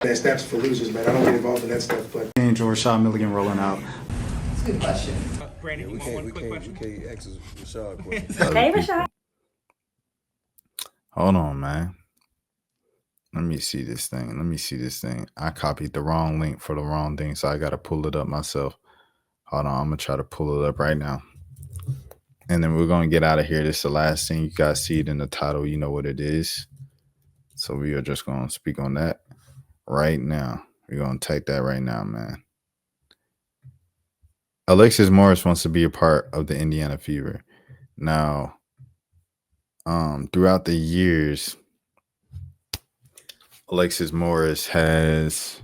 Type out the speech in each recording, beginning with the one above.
That snaps for losers, man. I don't get involved in that stuff, but Angel Rashad Milligan rolling out. That's a good question. Brandon, We you want one can't, we quick can't, we question? can't ask Rashad questions. Hey, Rashad. Hold on, man. Let me see this thing. I copied the wrong link for the wrong thing, so I got to pull it up myself. Hold on, I'm going to try to pull it up right now. And then we're going to get out of here. This is the last thing. You guys see it in the title. You know what it is. So we are just going to speak on that right now. We're going to take that right now, man. Alexis Morris wants to be a part of the Indiana Fever. Now, throughout the years, Alexis Morris has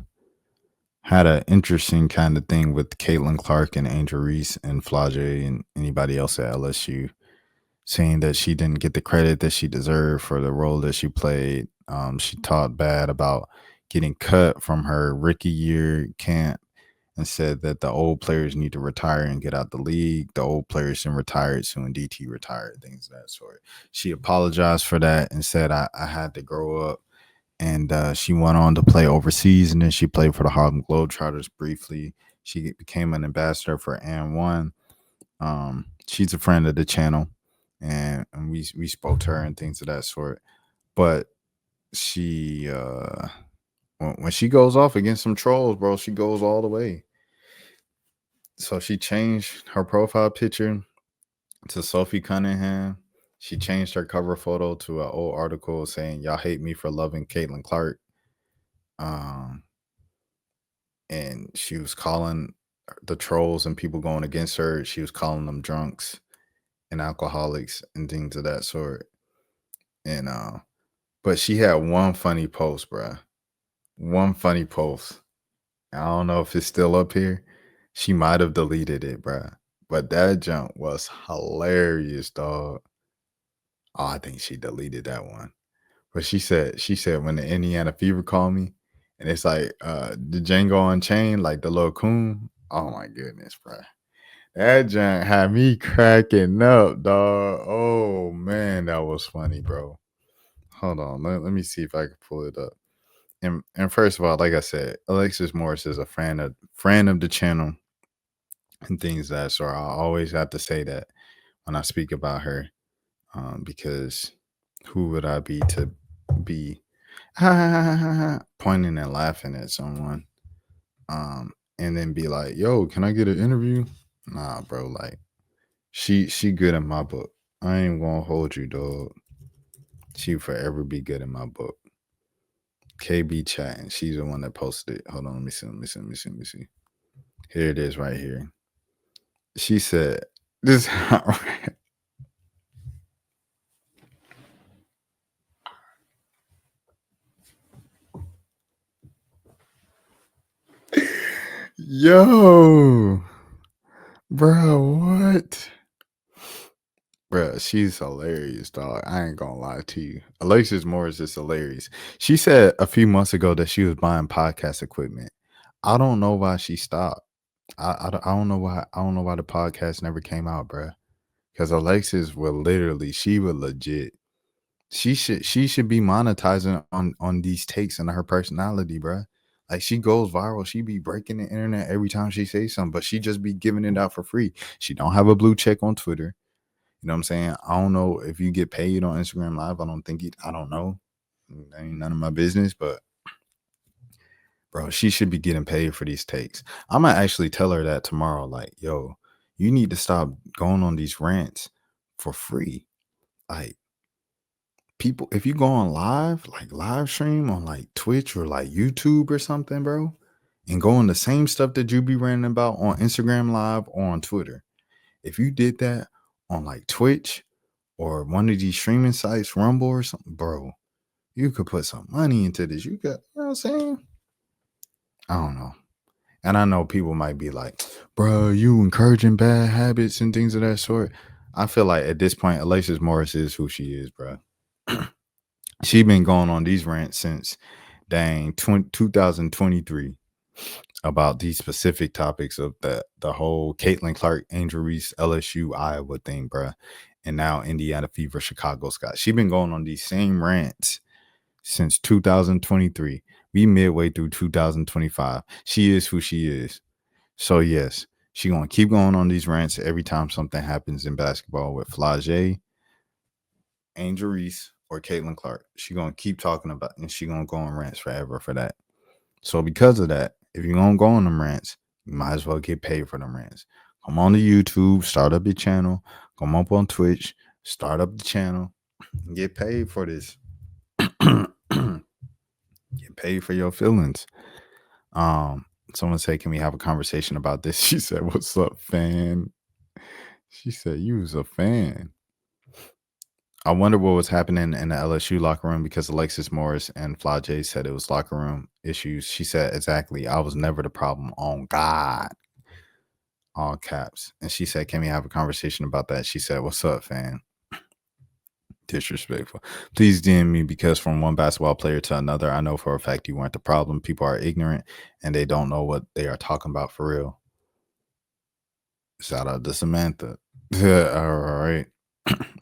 had an interesting kind of thing with Caitlin Clark and Angel Reese and Flage and anybody else at LSU, saying that she didn't get the credit that she deserved for the role that she played. She talked bad about getting cut from her rookie year camp and said that the old players need to retire and get out the league. The old players didn't retire soon. DT retired, things of that sort. She apologized for that and said, I had to grow up. And she went on to play overseas, and then she played for the Harlem Globetrotters briefly. She became an ambassador for And1. She's a friend of the channel, and we spoke to her and things of that sort. But she, when she goes off against some trolls, bro, she goes all the way. So she changed her profile picture to Sophie Cunningham. She changed her cover photo to an old article saying, "Y'all hate me for loving Caitlin Clark." And she was calling the trolls and people going against her. She was calling them drunks and alcoholics and things of that sort. And but she had one funny post, bruh. One funny post. I don't know if it's still up here. She might have deleted it, bruh. But that jump was hilarious, dog. Oh, I think she deleted that one. But she said when the Indiana Fever called me, and it's like the Django Unchained, like the little coon. Oh my goodness, bro. That junk had me cracking up, dog. Oh man, that was funny, bro. Hold on, let me see if I can pull it up. And first of all, like I said, Alexis Morris is a friend of the channel and things that sort. I always have to say that when I speak about her, because who would I be to be pointing and laughing at someone, and then be like, "Yo, can I get an interview?" Nah, bro. Like, she good in my book. I ain't gonna hold you, dog. She forever be good in my book. KB chatting. She's the one that posted it. Hold on, let me see. Here it is, right here. She said, "This." Yo, bro, what? Bro, she's hilarious, dog. I ain't gonna lie to you. Alexis Morris is hilarious. She said a few months ago that she was buying podcast equipment. I don't know why she stopped. I don't know why. I don't know why the podcast never came out, bro. Because Alexis she would legit. She should be monetizing on these takes and her personality, bro. Like, she goes viral. She be breaking the internet every time she says something, but she just be giving it out for free. She don't have a blue check on Twitter. You know what I'm saying? I don't know if you get paid on Instagram Live. I don't know. That ain't none of my business, but bro, she should be getting paid for these takes. I might actually tell her that tomorrow. Like, yo, you need to stop going on these rants for free. Like, people, if you go on live, like live stream on like Twitch or like YouTube or something, bro, and go on the same stuff that you be ranting about on Instagram Live or on Twitter. If you did that on like Twitch or one of these streaming sites, Rumble or something, bro, you could put some money into this. You got, you know what I'm saying? I don't know. And I know people might be like, bro, you encouraging bad habits and things of that sort. I feel like at this point, Alexis Morris is who she is, bro. She been going on these rants since 2023 about these specific topics of the whole Caitlin Clark, Angel Reese, LSU, Iowa thing, bro. And now Indiana Fever, Chicago Scott. She been going on these same rants since 2023. We midway through 2025. She is who she is. So yes, she gonna keep going on these rants every time something happens in basketball with Flage, Angel Reese, or Caitlin Clark. She gonna keep talking about, and she gonna go on rants forever for that. So because of that, if you're gonna go on them rants, you might as well get paid for them rants. Come on to YouTube, start up your channel. Come up on Twitch, start up the channel, and get paid for this. Get paid for your feelings. Someone said, "Can we have a conversation about this?" She said, "What's up, fan?" She said, "You was a fan." I wonder what was happening in the LSU locker room because Alexis Morris and Flage said it was locker room issues. She said, "Exactly. I was never the problem on God." All caps. And she said, "Can we have a conversation about that?" She said, "What's up, fan?" Disrespectful. Please DM me because from one basketball player to another, I know for a fact you weren't the problem. People are ignorant and they don't know what they are talking about for real. Shout out to Samantha. All right.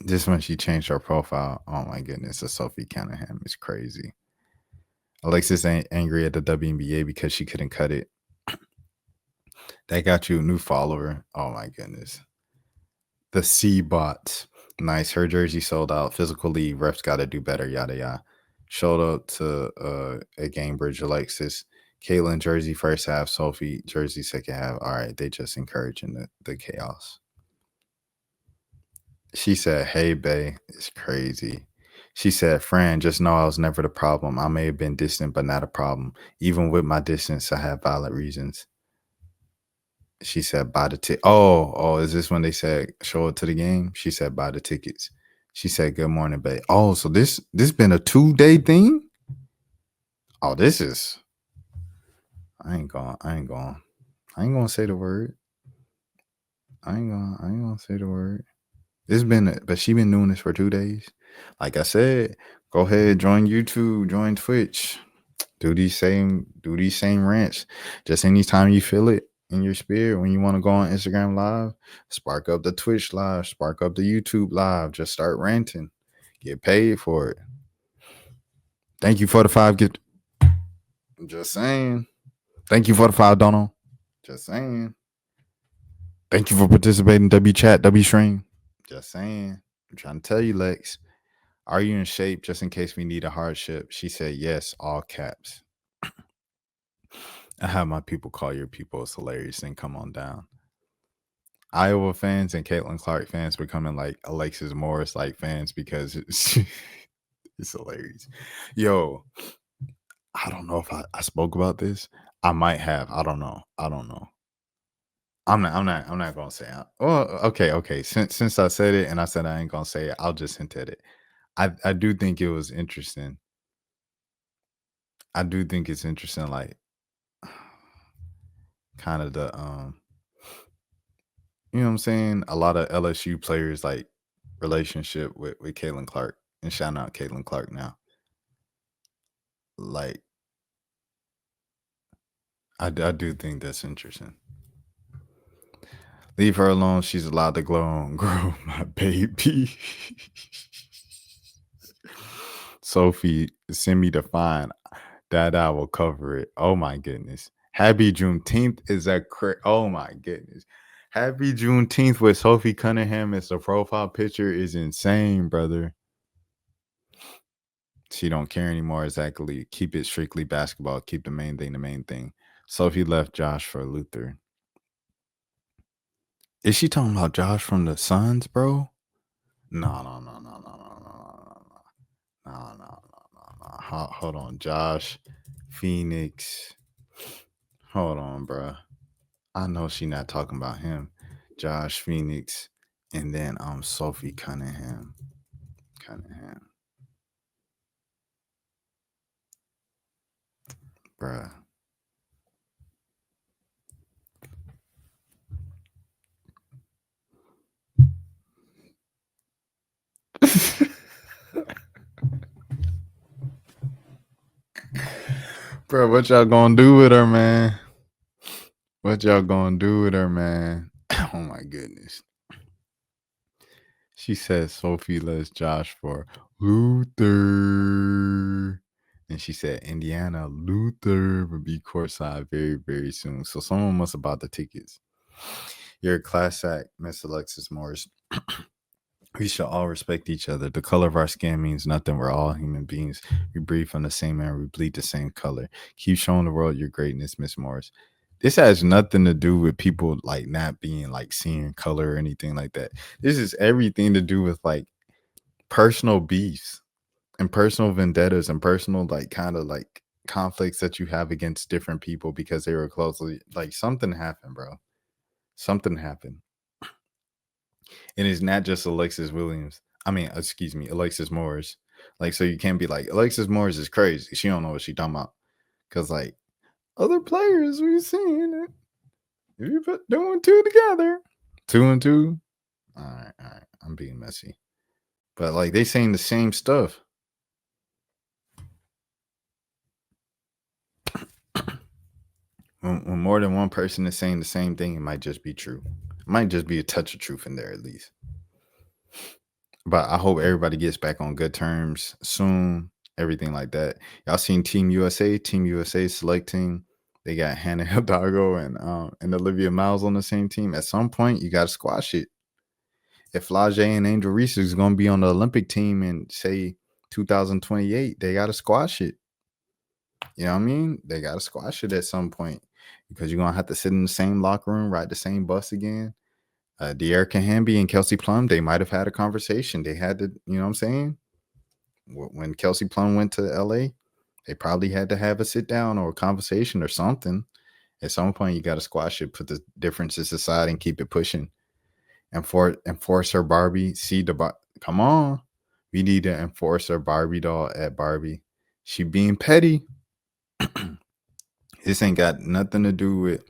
Just when she changed her profile. Oh my goodness. A Sophie Cunningham is crazy. Alexis ain't angry at the WNBA because she couldn't cut it. That got you a new follower. Oh my goodness. The C-Bots. Nice. Her jersey sold out. Physical league. Refs got to do better. Yada, yada. Showed up to a game bridge. Alexis. Caitlin jersey first half. Sophie jersey second half. All right. They just encouraging the chaos. She said, "Hey, bae." It's crazy. She said, "Fran, just know I was never the problem. I may have been distant, but not a problem. Even with my distance, I have valid reasons." She said, "Buy the ticket." Oh, is this when they said show up to the game? She said, "Buy the tickets." She said, "Good morning, babe." Oh, so this been a 2-day thing? Oh, this is I ain't gonna say the word. I ain't gonna say the word. But she been doing this for 2 days. Like I said, go ahead, join YouTube, join Twitch. Do these same rants. Just anytime you feel it in your spirit, when you want to go on Instagram Live, spark up the Twitch Live, spark up the YouTube Live. Just start ranting. Get paid for it. Thank you for the 5 gift. I'm just saying. Thank you for the 5, Donald. Just saying. Thank you for participating. W chat, W stream. Just saying. I'm trying to tell you, Lex. Are you in shape just in case we need a hardship? She said yes, all caps. I have my people call your people. It's hilarious. Then come on down. Iowa fans and Caitlin Clark fans becoming like Alexis Morris like fans because it's hilarious. Yo, I don't know if I spoke about this. I might have. I don't know. I'm not gonna say it. Well, okay. Since I said it and I said I ain't gonna say it, I'll just hint at it. I do think it was interesting. I do think it's interesting, like kind of the you know what I'm saying? A lot of LSU players like relationship with Caitlin Clark, and shout out Caitlin Clark now. Like I do think that's interesting. Leave her alone. She's allowed to grow my baby. Sophie, send me the fine. Dada will cover it. Oh my goodness. Happy Juneteenth is that oh my goodness. Happy Juneteenth with Sophie Cunningham as the profile picture is insane, brother. She don't care anymore. Exactly. Keep it strictly basketball. Keep the main thing. Sophie left Josh for Luther. Is she talking about Josh from the Suns, bro? No. Hold on. Josh, Phoenix. Hold on, bro. I know she not talking about him. Josh, Phoenix, and then Sophie Cunningham. Bruh. Bro, what y'all gonna do with her, man? What y'all gonna do with her, man? Oh my goodness. She says Sophie lets Josh for Luther. And she said, Indiana Luther will be courtside very, very soon. So someone must have bought the tickets. You're a class act, Miss Alexis Morris. We should all respect each other. The color of our skin means nothing. We're all human beings. We breathe from the same air. We bleed the same color. Keep showing the world your greatness, Miss Morris. This has nothing to do with people like not being like seeing color or anything like that. This is everything to do with like personal beefs and personal vendettas and personal like kind of like conflicts that you have against different people because they were closely like something happened, bro. Something happened. And it's not just Alexis Williams. I mean, excuse me, Alexis Morris. Like, so you can't be like, Alexis Morris is crazy. She don't know what she talking about. Cause like other players we've seen it. If you put 2 and 2 together. 2 and 2. All right. I'm being messy. But like they saying the same stuff. When more than one person is saying the same thing, it might just be true. It might just be a touch of truth in there at least. But I hope everybody gets back on good terms soon. Everything like that. Y'all seen Team USA? Team USA select team. They got Hannah Hidalgo and Olivia Miles on the same team. At some point, you got to squash it. If Flage and Angel Reese is going to be on the Olympic team in say 2028, they got to squash it. You know what I mean? They got to squash it at some point because you're going to have to sit in the same locker room, ride the same bus again. De'Erica Hamby and Kelsey Plum, they might have had a conversation. They had to, you know what I'm saying? When Kelsey Plum went to LA, they probably had to have a sit down or a conversation or something. At some point, you got to squash it, put the differences aside, and keep it pushing. Enforce her Barbie. Come on, we need to enforce her Barbie doll at Barbie. She being petty. This ain't got nothing to do with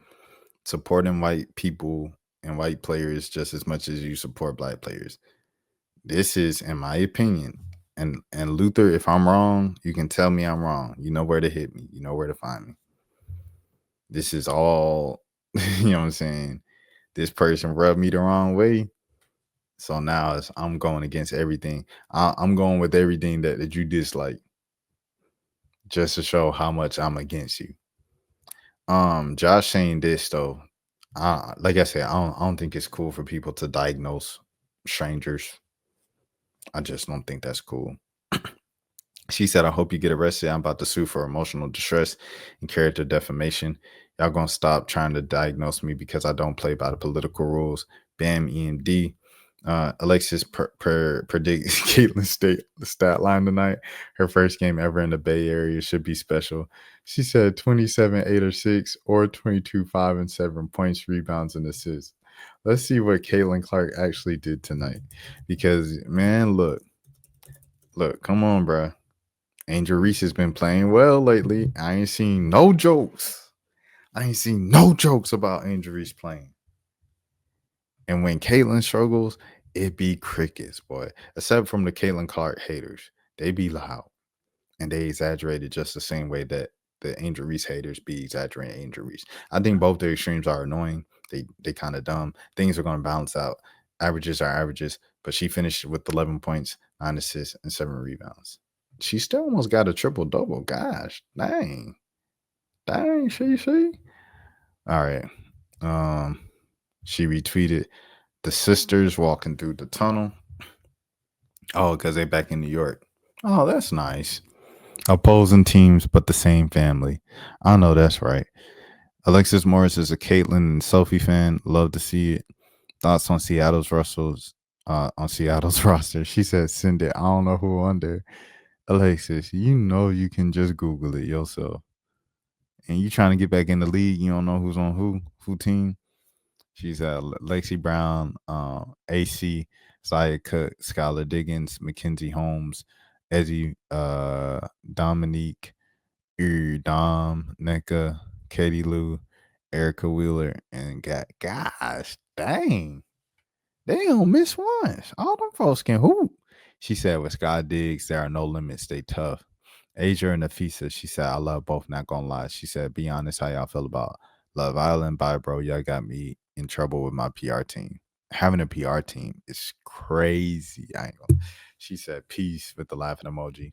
supporting white people and white players just as much as you support black players. This is, in my opinion, and Luther, if I'm wrong, you can tell me I'm wrong. You know where to hit me. You know where to find me. This is all, you know what I'm saying? This person rubbed me the wrong way. So now I'm going against everything. I'm going with everything that you dislike just to show how much I'm against you. Josh saying this though, like I said, I don't think it's cool for people to diagnose strangers. I just don't think that's cool. She said, I hope you get arrested. I'm about to sue for emotional distress and character defamation. Y'all gonna stop trying to diagnose me because I don't play by the political rules. Bam, EMD. Alexis predicts Caitlin's stat line tonight. Her first game ever in the Bay Area should be special. She said 27, 8 or 6 or 22, 5 and 7 points, rebounds, and assists. Let's see what Caitlin Clark actually did tonight. Because, man, look, come on, bro. Angel Reese has been playing well lately. I ain't seen no jokes. About Angel Reese playing. And when Caitlin struggles, it be crickets, boy. Except from the Caitlin Clark haters. They be loud. And they exaggerate it just the same way that the Angel Reese haters be exaggerating Angel Reese. I think both their extremes are annoying. They kind of dumb. Things are going to balance out. Averages are averages. But she finished with 11 points, 9 assists, and 7 rebounds. She still almost got a triple-double. Gosh, dang, she. All right. She retweeted the sisters walking through the tunnel. Oh, because they back in New York. Oh, that's nice. Opposing teams, but the same family. I know that's right. Alexis Morris is a Caitlin and Sophie fan. Love to see it. Thoughts on Seattle's roster. She said, send it. I don't know who on there. Alexis, you know you can just Google it yourself. And you trying to get back in the league, you don't know who's on who team. She's Lexi Brown, AC, Zaya Cook, Skylar Diggins, Mackenzie Holmes, Ezzy, Dominique, Dom, NECA, Katie Lou, Erica Wheeler, and gosh, dang. They don't miss once. All them folks can hoop. She said, with Sky Diggs, there are no limits. They tough. Asia and Nafisa, she said, I love both, not gonna lie. She said, be honest, how y'all feel about Love Island? Bye, bro. Y'all got me in trouble with my PR team. Having a PR team is crazy. I ain't gonna. She said, peace with the laughing emoji.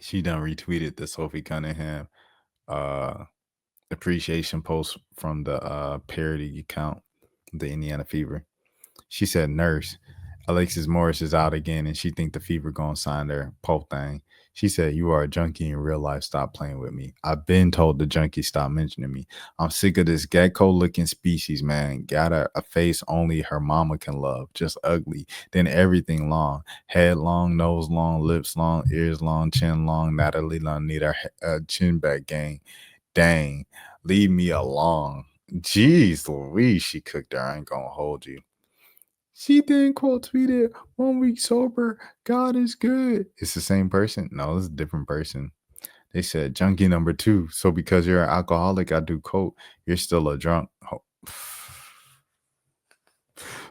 She done retweeted the Sophie Cunningham appreciation post from the parody account, the Indiana Fever. She said, "Nurse, Alexis Morris is out again, and she think the Fever gonna sign their Pope thing." She said, "You are a junkie in real life. Stop playing with me. I've been told the junkie stop mentioning me. I'm sick of this gecko-looking species, man. Got a face only her mama can love. Just ugly. Then everything long. Head long, nose long, lips long, ears long, chin long. Natalie long need her chin back, gang. Dang. Leave me alone." Jeez Louise, she cooked her. I ain't gonna hold you. She then quote tweeted, "1 week sober, God is good." It's the same person? No, it's a different person. They said, "Junkie number 2. So because you're an alcoholic, I do coke. You're still a drunk." Oh.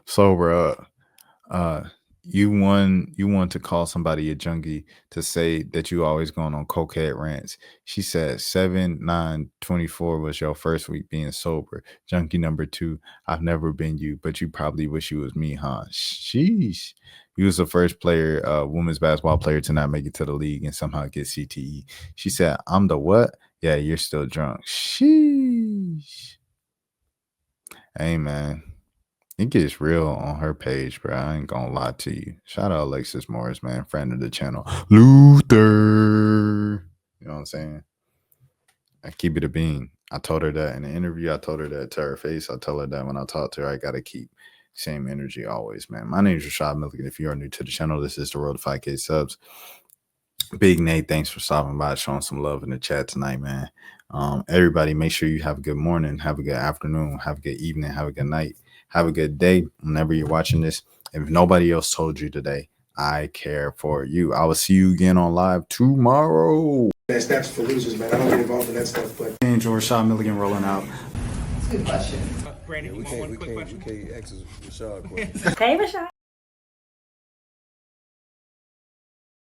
Sober up. You want to call somebody a junkie to say that you always going on cokehead rants. She said 7/9/24 was your first week being sober. Junkie number 2. I've never been you, but you probably wish you was me, huh? Sheesh. You was the first player, women's basketball player to not make it to the league and somehow get CTE. She said, "I'm the what? Yeah, you're still drunk." Sheesh. Hey man. It gets real on her page, bro. I ain't gonna lie to you. Shout out Alexis Morris, man, friend of the channel. Luther. You know what I'm saying? I keep it a bean. I told her that in the interview. I told her that to her face. I tell her that when I talk to her, I gotta keep same energy always, man. My name is Rashad Milligan. If you are new to the channel, this is the road to 5K subs. Big Nate, thanks for stopping by, showing some love in the chat tonight, man. Everybody, make sure you have a good morning, have a good afternoon, have a good evening, have a good night, have a good day whenever you're watching this. If nobody else told you today, I care for you. I will see you again on live tomorrow. That's for losers, man. I don't get involved in that stuff, but. Angel Rashad Milligan rolling out. That's a good question. Brandon, We can't ask Rashad questions. Hey, Rashad.